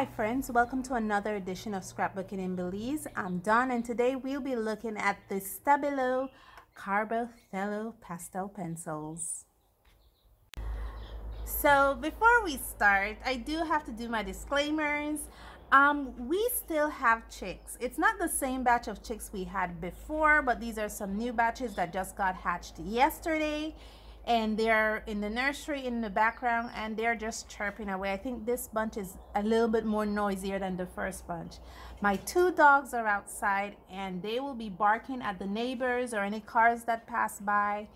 Hi friends, welcome to another edition of Scrapbooking in Belize. I'm Dawn and today we'll be looking at the Stabilo Carbothello pastel pencils. So before we start, I do have to do my disclaimers. We still have chicks. It's not the same batch of chicks we had before, but these are some new batches that just got hatched yesterday. And they're in the nursery in the background and they're just chirping away. I think this bunch is a little bit more noisier than the first bunch. My two dogs are outside and they will be barking at the neighbors or any cars that pass by.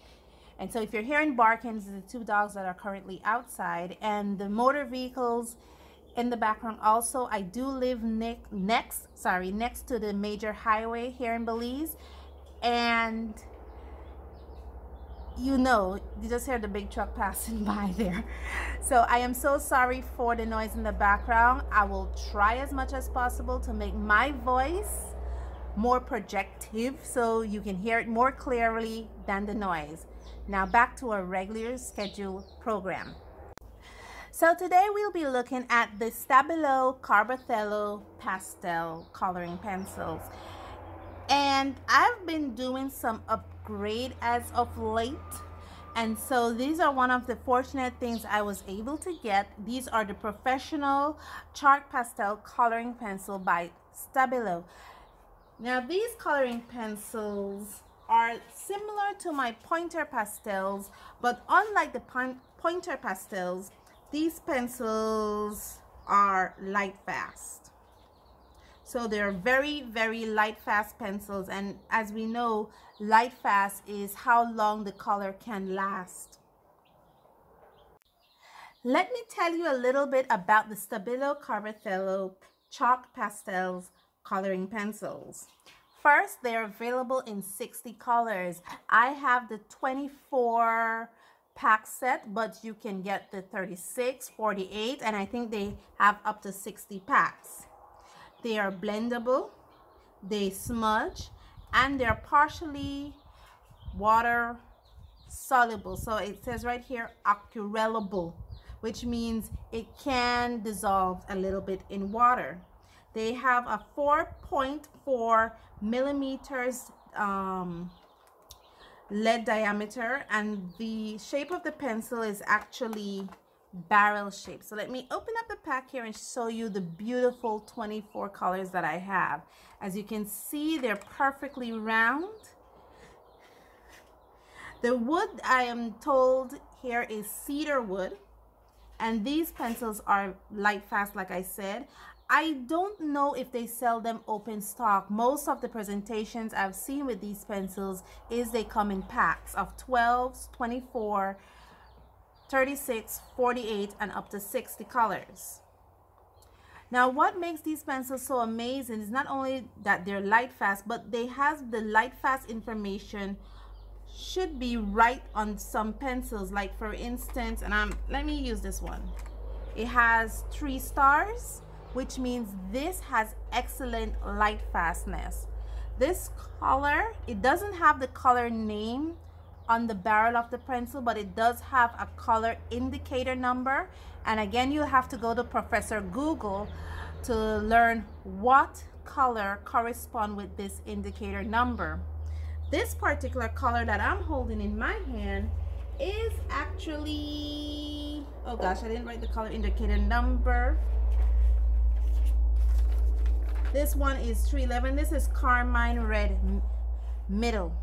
And so if you're hearing barking, it's the two dogs that are currently outside, and the motor vehicles in the background also. I do live next to the major highway here in Belize, and you just hear the big truck passing by there. So I am so sorry for the noise in the background. I will try as much as possible to make my voice more projective so you can hear it more clearly than the noise. Now back to our regular scheduled program. So today we'll be looking at the Stabilo Carbothello pastel coloring pencils. And I've been doing some upgrade as of late, and so these are one of the fortunate things I was able to get. These are the professional chalk pastel coloring pencil by Stabilo. Now these coloring pencils are similar to my pointer pastels, but unlike the pointer pastels, these pencils are light fast. So they're very, very light fast pencils, and as we know, light fast is how long the color can last. Let me tell you a little bit about the Stabilo Carbothello chalk pastels coloring pencils. First, they're available in 60 colors. I have the 24 pack set, but you can get the 36, 48, and I think they have up to 60 packs. They are blendable, they smudge, and they're partially water soluble. So it says right here aquarellable, which means it can dissolve a little bit in water. They have a 4.4 millimeters lead diameter, and the shape of the pencil is actually barrel shape. So let me open up the pack here and show you the beautiful 24 colors that I have. As you can see, they're perfectly round. The wood, I am told here, is cedar wood, and these pencils are light fast, like I said. I don't know if they sell them open stock. Most of the presentations I've seen with these pencils is they come in packs of 12, 24, 36, 48, and up to 60 colors. Now what makes these pencils so amazing is not only that they're light fast, but they have the light fast information should be right on some pencils. Like for instance, and let me use this one. It has 3 stars, which means this has excellent light fastness. This color, it doesn't have the color name on the barrel of the pencil, but it does have a color indicator number. And again, you have to go to Professor Google to learn what color correspond with this indicator number. This particular color that I'm holding in my hand is actually, oh gosh, I didn't write the color indicator number. This one is 311. This is carmine red middle.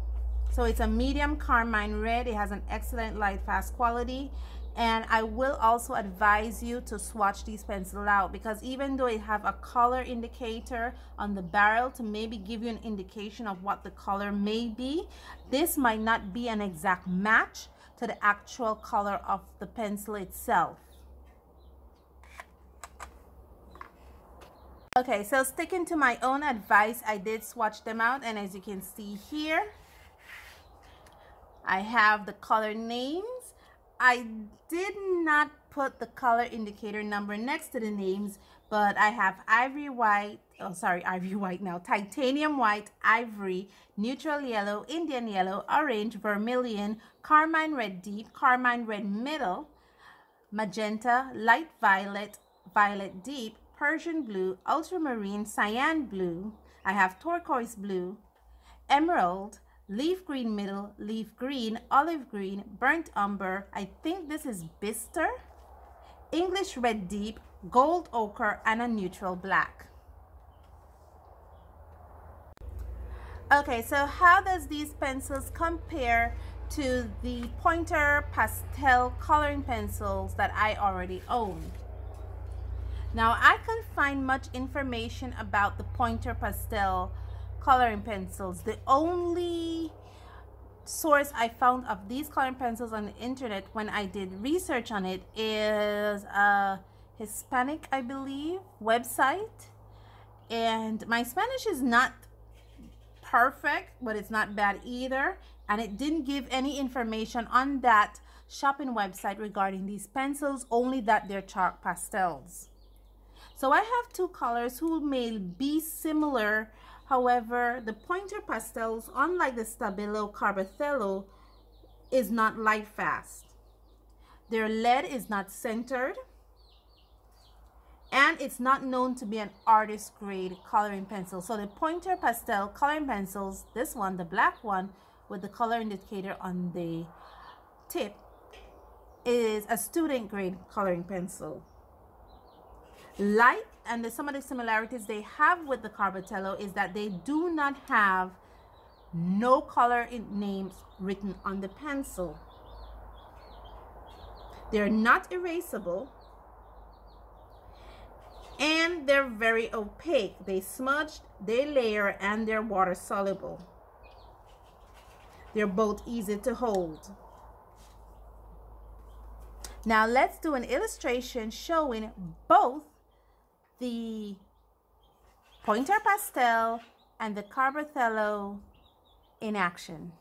So it's a medium carmine red. It has an excellent light fast quality, and I will also advise you to swatch these pencils out, because even though it have a color indicator on the barrel to maybe give you an indication of what the color may be, this might not be an exact match to the actual color of the pencil itself. Okay, so sticking to my own advice, I did swatch them out, and as you can see here, I have the color names. I did not put the color indicator number next to the names, but I have ivory white, titanium white, ivory, neutral yellow, Indian yellow, orange, vermilion, carmine red deep, carmine red middle, magenta, light violet, violet deep, Persian blue, ultramarine, cyan blue. I have turquoise blue, emerald, leaf green middle, leaf green, olive green, burnt umber. I think this is bister, English red deep, gold ochre, and a neutral black. Okay, so how does these pencils compare to the Pointer Pastel coloring pencils that I already own? Now, I couldn't find much information about the Pointer Pastel coloring pencils. The only source I found of these coloring pencils on the internet when I did research on it is a Hispanic, I believe, website. And my Spanish is not perfect, but it's not bad either. And it didn't give any information on that shopping website regarding these pencils, only that they're chalk pastels. So I have two colors who may be similar. However, the Pointer Pastels, unlike the Stabilo Carbothello, is not light fast. Their lead is not centered, and it's not known to be an artist grade coloring pencil. So the Pointer Pastel coloring pencils, this one, the black one with the color indicator on the tip, is a student grade coloring pencil. Light, and some of the similarities they have with the Carbothello is that they do not have no color names written on the pencil. They're not erasable, and they're very opaque. They smudge, they layer, and they're water soluble. They're both easy to hold. Now let's do an illustration showing both the Pointer Pastel and the Carbothello in action.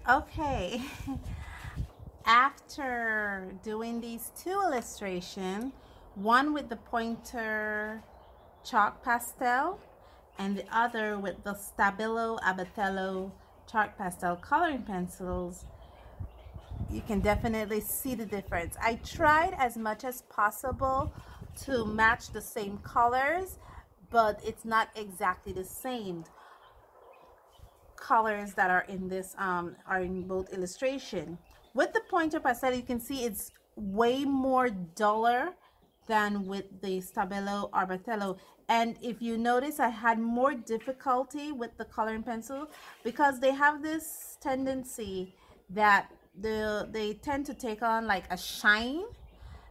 Okay, after doing these two illustrations, one with the Pointer chalk pastel and the other with the Stabilo Carbothello chalk pastel coloring pencils, you can definitely see the difference. I tried as much as possible to match the same colors, but it's not exactly the same. Colors that are in this are in both illustration. With the Pointer Pastel, you can see it's way more duller than with the Stabilo Carbothello. And if you notice, I had more difficulty with the coloring pencil because they have this tendency that they tend to take on like a shine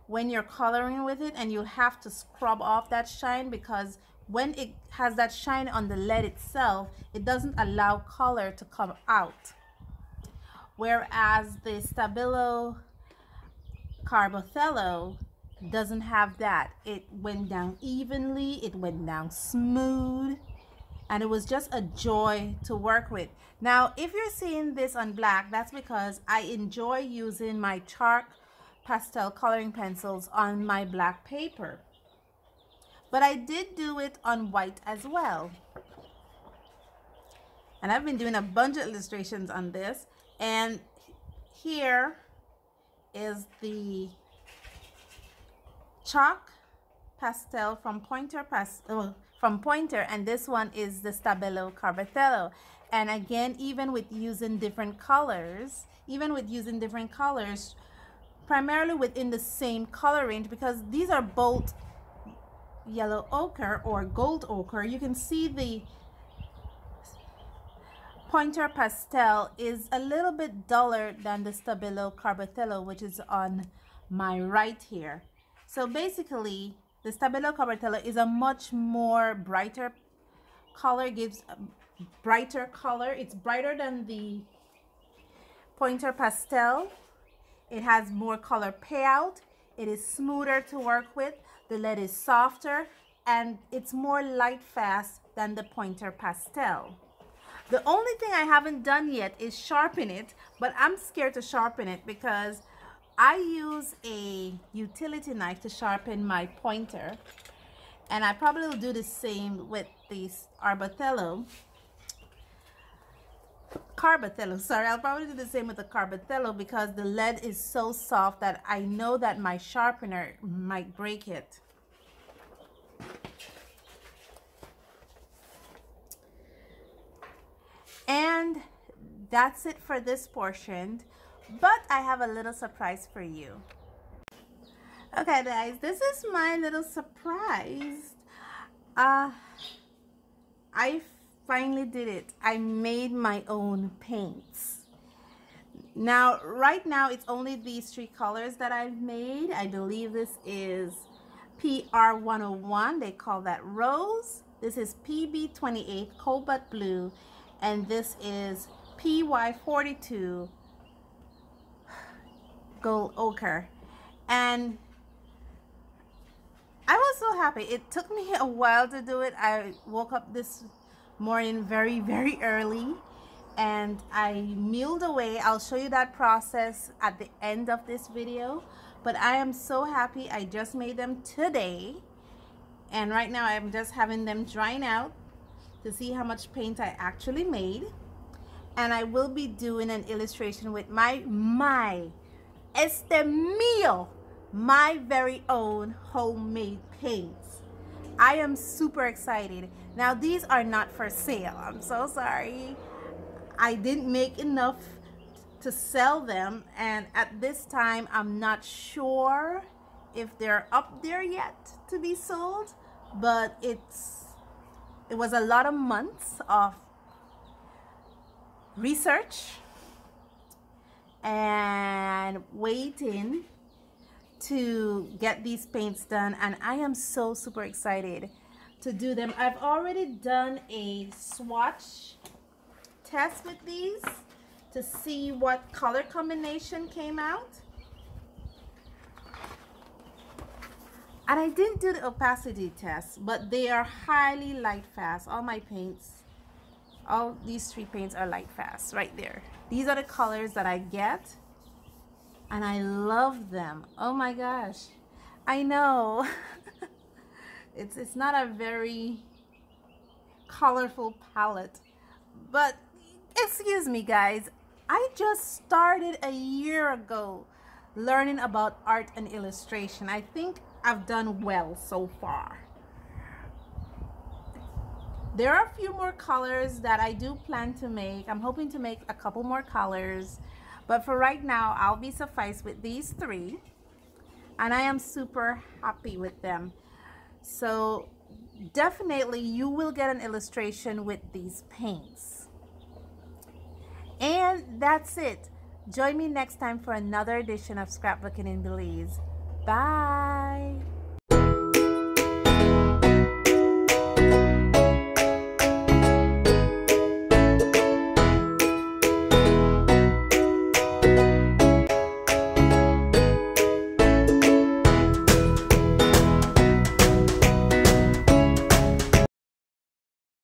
when you're coloring with it, and you have to scrub off that shine because when it has that shine on the lead itself, it doesn't allow color to come out. Whereas the Stabilo Carbothello doesn't have that. It went down evenly, it went down smooth, and it was just a joy to work with. Now, if you're seeing this on black, that's because I enjoy using my chalk pastel coloring pencils on my black paper. But I did do it on white as well. And I've been doing a bunch of illustrations on this. And here is the chalk Pastel from Pointer, and this one is the Stabilo Carbothello. And again, even with using different colors, primarily within the same color range, because these are both yellow ochre or gold ochre, you can see the Pointer Pastel is a little bit duller than the Stabilo Carbothello, which is on my right here. So basically, the Stabilo Carbothello is a much more brighter color, gives a brighter color. It's brighter than the Pointer Pastel. It has more color payout. It is smoother to work with. The lead is softer, and it's more light fast than the Pointer Pastel. The only thing I haven't done yet is sharpen it, but I'm scared to sharpen it because I use a utility knife to sharpen my pointer, and I probably will do the same with this Carbothello. Sorry, I'll probably do the same with the Carbothello because the lead is so soft that I know that my sharpener might break it. And that's it for this portion, but I have a little surprise for you. Okay guys, this is my little surprise. I finally did it. I made my own paints. Now, right now, it's only these 3 colors that I've made. I believe this is PR101. They call that Rose. This is PB28 Cobalt Blue. And this is PY42 Gold Ochre. And I was so happy. It took me a while to do it. I woke up this morning very, very early and I milled away. I'll show you that process at the end of this video. But I am so happy. I just made them today. And right now I'm just having them drying out to see how much paint I actually made. And I will be doing an illustration with my very own homemade paints. I am super excited. Now these are not for sale. I'm so sorry. I didn't make enough to sell them, and at this time I'm not sure if they're up there yet to be sold, but it was a lot of months of research and waiting to get these paints done, and I am so super excited to do them. I've already done a swatch test with these to see what color combination came out, and I didn't do the opacity test, but they are highly light fast. All my paints, all these 3 paints are light fast right there. These are the colors that I get, and I love them. Oh my gosh, I know it's not a very colorful palette, but excuse me guys, I just started a year ago learning about art and illustration. I think I've done well so far. There are a few more colors that I do plan to make. I'm hoping to make a couple more colors, but for right now I'll be sufficed with these 3, and I am super happy with them. So definitely you will get an illustration with these paints. And that's it. Join me next time for another edition of Scrapbooking in Belize. Bye.